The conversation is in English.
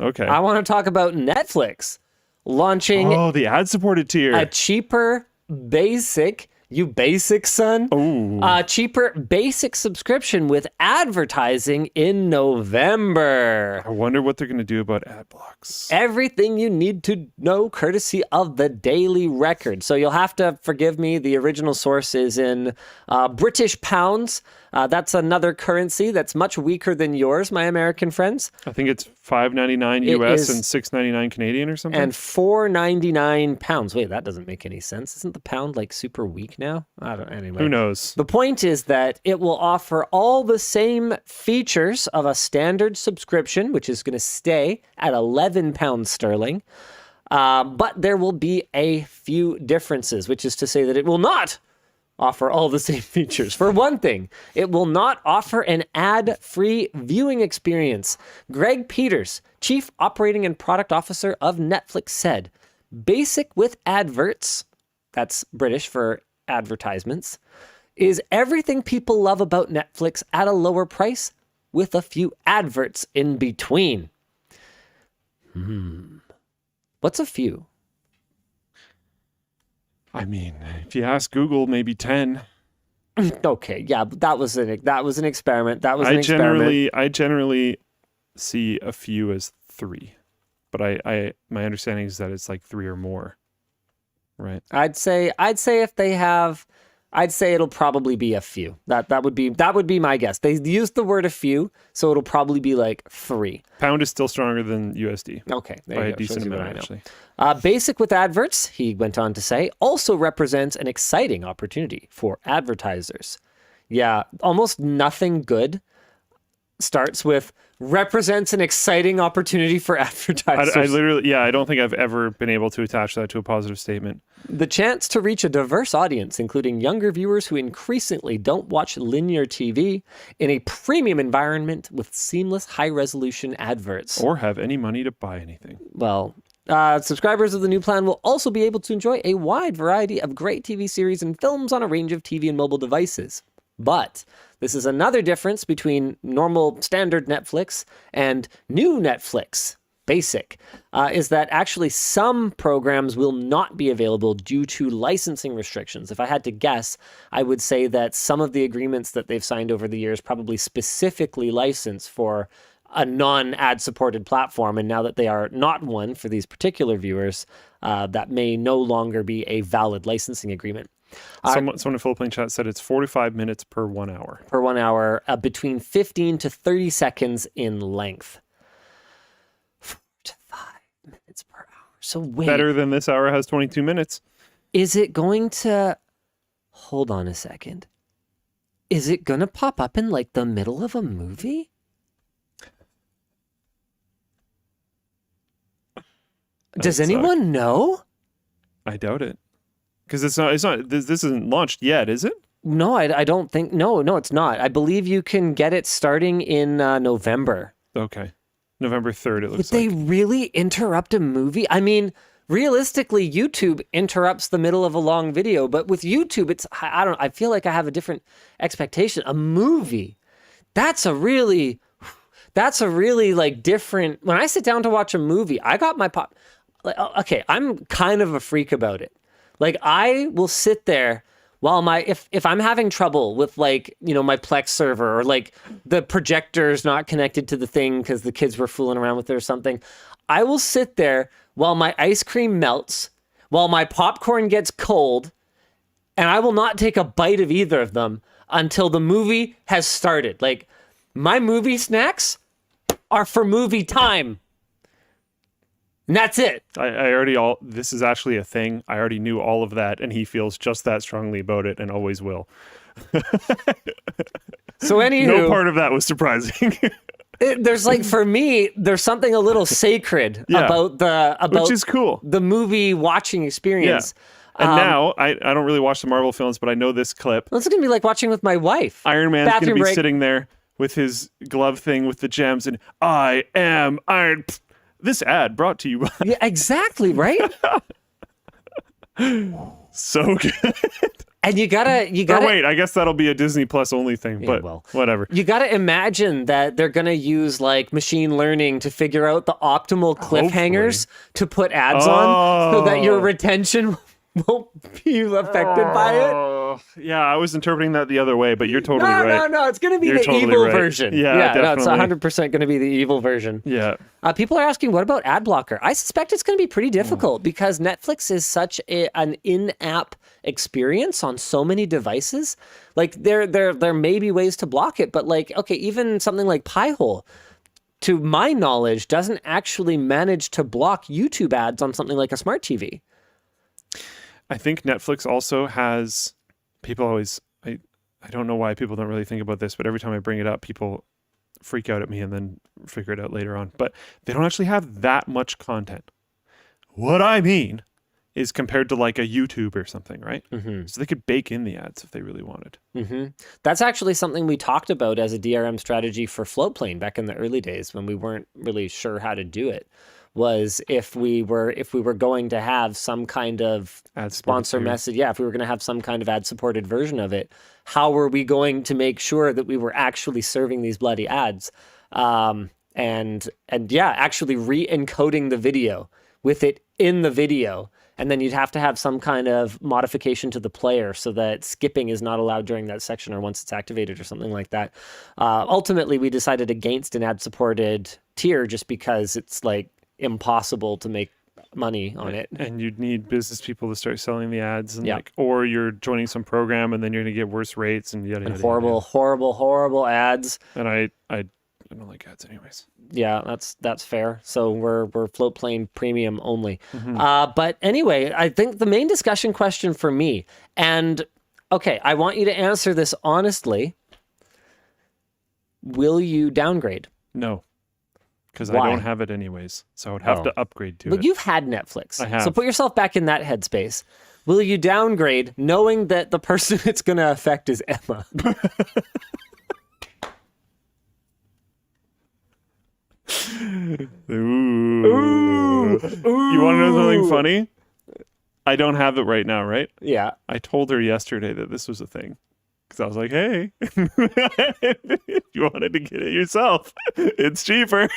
Okay. I want to talk about Netflix launching the ad-supported tier. a cheaper basic, you basic son, cheaper basic subscription with advertising in November. I wonder what they're going to do about ad blocks. Everything you need to know courtesy of the Daily Record. So you'll have to forgive me. The original source is in British pounds. That's another currency that's much weaker than yours, my American friends. I think it's $5.99 US and $6.99 Canadian or something. And £4.99. Wait, that doesn't make any sense. Isn't the pound like super weak now? I don't. Anyway, who knows? The point is that it will offer all the same features of a standard subscription, which is going to stay at £11 sterling. But there will be a few differences, which is to say that it will not offer all the same features. For one thing, it will not offer an ad-free viewing experience. Greg Peters, Chief Operating and Product Officer of Netflix, said, "Basic with adverts," that's British for advertisements, "is everything people love about Netflix at a lower price with a few adverts in between." What's a few? I mean, if you ask Google, maybe 10. Okay, yeah, but that was an experiment. I generally see a few as 3, but my understanding is that it's like 3 or more, right? I'd say if they have, I'd say it'll probably be a few. That would be my guess. They used the word a few, so it'll probably be like 3. Pound is still stronger than USD. Okay, there by you a go. decent Shows you what amount, I know. actually. Basic with adverts, he went on to say, also represents an exciting opportunity for advertisers. Yeah, almost nothing good starts with represents an exciting opportunity for advertisers. I literally, I don't think I've ever been able to attach that to a positive statement. The chance to reach a diverse audience, including younger viewers who increasingly don't watch linear TV, in a premium environment with seamless high-resolution adverts. Or have any money to buy anything. Well, subscribers of the new plan will also be able to enjoy a wide variety of great TV series and films on a range of TV and mobile devices. But this is another difference between normal standard Netflix and new Netflix, basic, is that actually some programs will not be available due to licensing restrictions. If I had to guess, I would say that some of the agreements that they've signed over the years probably specifically license for a non-ad supported platform. And now that they are not one for these particular viewers, that may no longer be a valid licensing agreement. Someone in Philippine chat said it's 45 minutes per 1 hour. Per 1 hour, between 15 to 30 seconds in length. 4 to 5 minutes per hour. So wait. Better than this hour has 22 minutes. Is it going to... Hold on a second. Is it going to pop up in like the middle of a movie? Does anyone know? I doubt it. Because it's not, this isn't launched yet, is it? No, I don't think, no, it's not. I believe you can get it starting in November. Okay. November 3rd, it looks Would they really interrupt a movie? I mean, realistically, YouTube interrupts the middle of a long video, but with YouTube, I feel like I have a different expectation. A movie, that's a really like different, when I sit down to watch a movie, I got my pop, okay, I'm kind of a freak about it. Like, I will sit there while if I'm having trouble with, like, you know, my Plex server, or like the projector's not connected to the thing because the kids were fooling around with it or something, I will sit there while my ice cream melts, while my popcorn gets cold, and I will not take a bite of either of them until the movie has started. Like, my movie snacks are for movie time. And that's it. This is actually a thing. I already knew all of that, and he feels just that strongly about it and always will. So anywho, no part of that was surprising. There's like, for me, there's something a little sacred about which is cool, the movie watching experience. Yeah. And now I don't really watch the Marvel films, but I know this clip. It's gonna be like watching with my wife. Iron Man's gonna be sitting there with his glove thing with the gems, and I am Iron. This ad brought to you by... Yeah, exactly, right? So good. And you gotta Oh wait, I guess that'll be a Disney Plus only thing, but well. whatever. You got to imagine that they're going to use like machine learning to figure out the optimal cliffhangers to put ads on so that your Oh. retention won't be affected by it. Oh, yeah, I was interpreting that the other way, but you're totally No, right. no, it's going to be You're the totally evil right. version. Yeah, no, it's definitely. 100% going to be the evil version. Yeah. People are asking, what about ad blocker? I suspect it's going to be pretty difficult because Netflix is such an in-app experience on so many devices. Like there may be ways to block it, but like, okay, even something like Pi-hole, to my knowledge, doesn't actually manage to block YouTube ads on something like a smart TV. I think Netflix also has people always I don't know why people don't really think about this, but every time I bring it up, people freak out at me and then figure it out later on. But they don't actually have that much content. What I mean is compared to like a YouTube or something, right? Mm-hmm. So they could bake in the ads if they really wanted. Mm-hmm. That's actually something we talked about as a DRM strategy for Floatplane back in the early days when we weren't really sure how to do it. Was if we were going to have some kind of Ad sponsor message, if we were going to have some kind of ad supported version of it, how were we going to make sure that we were actually serving these bloody ads? Actually re-encoding the video with it in the video. And then you'd have to have some kind of modification to the player so that skipping is not allowed during that section or once it's activated or something like that. Ultimately, we decided against an ad-supported tier just because it's like impossible to make money on it. And you'd need business people to start selling the ads, and Yeah. like, or you're joining some program and then you're gonna get worse rates and yada And yada. horrible ads. And I don't like ads anyways. Yeah, that's fair. So we're Floatplane Premium only. Mm-hmm. But anyway, I think the main discussion question for me, and okay, I want you to answer this honestly. Will you downgrade? No, because I Why? don't have it anyways, so I would have Oh. to upgrade to But it. you've had Netflix. I have. So put yourself back in that headspace. Will you downgrade knowing that the person it's going to affect is Emma? Ooh. You want to know something funny? I don't have it right now, right? Yeah. I told her yesterday that this was a thing. Because I was like, hey, if you wanted to get it yourself, it's cheaper.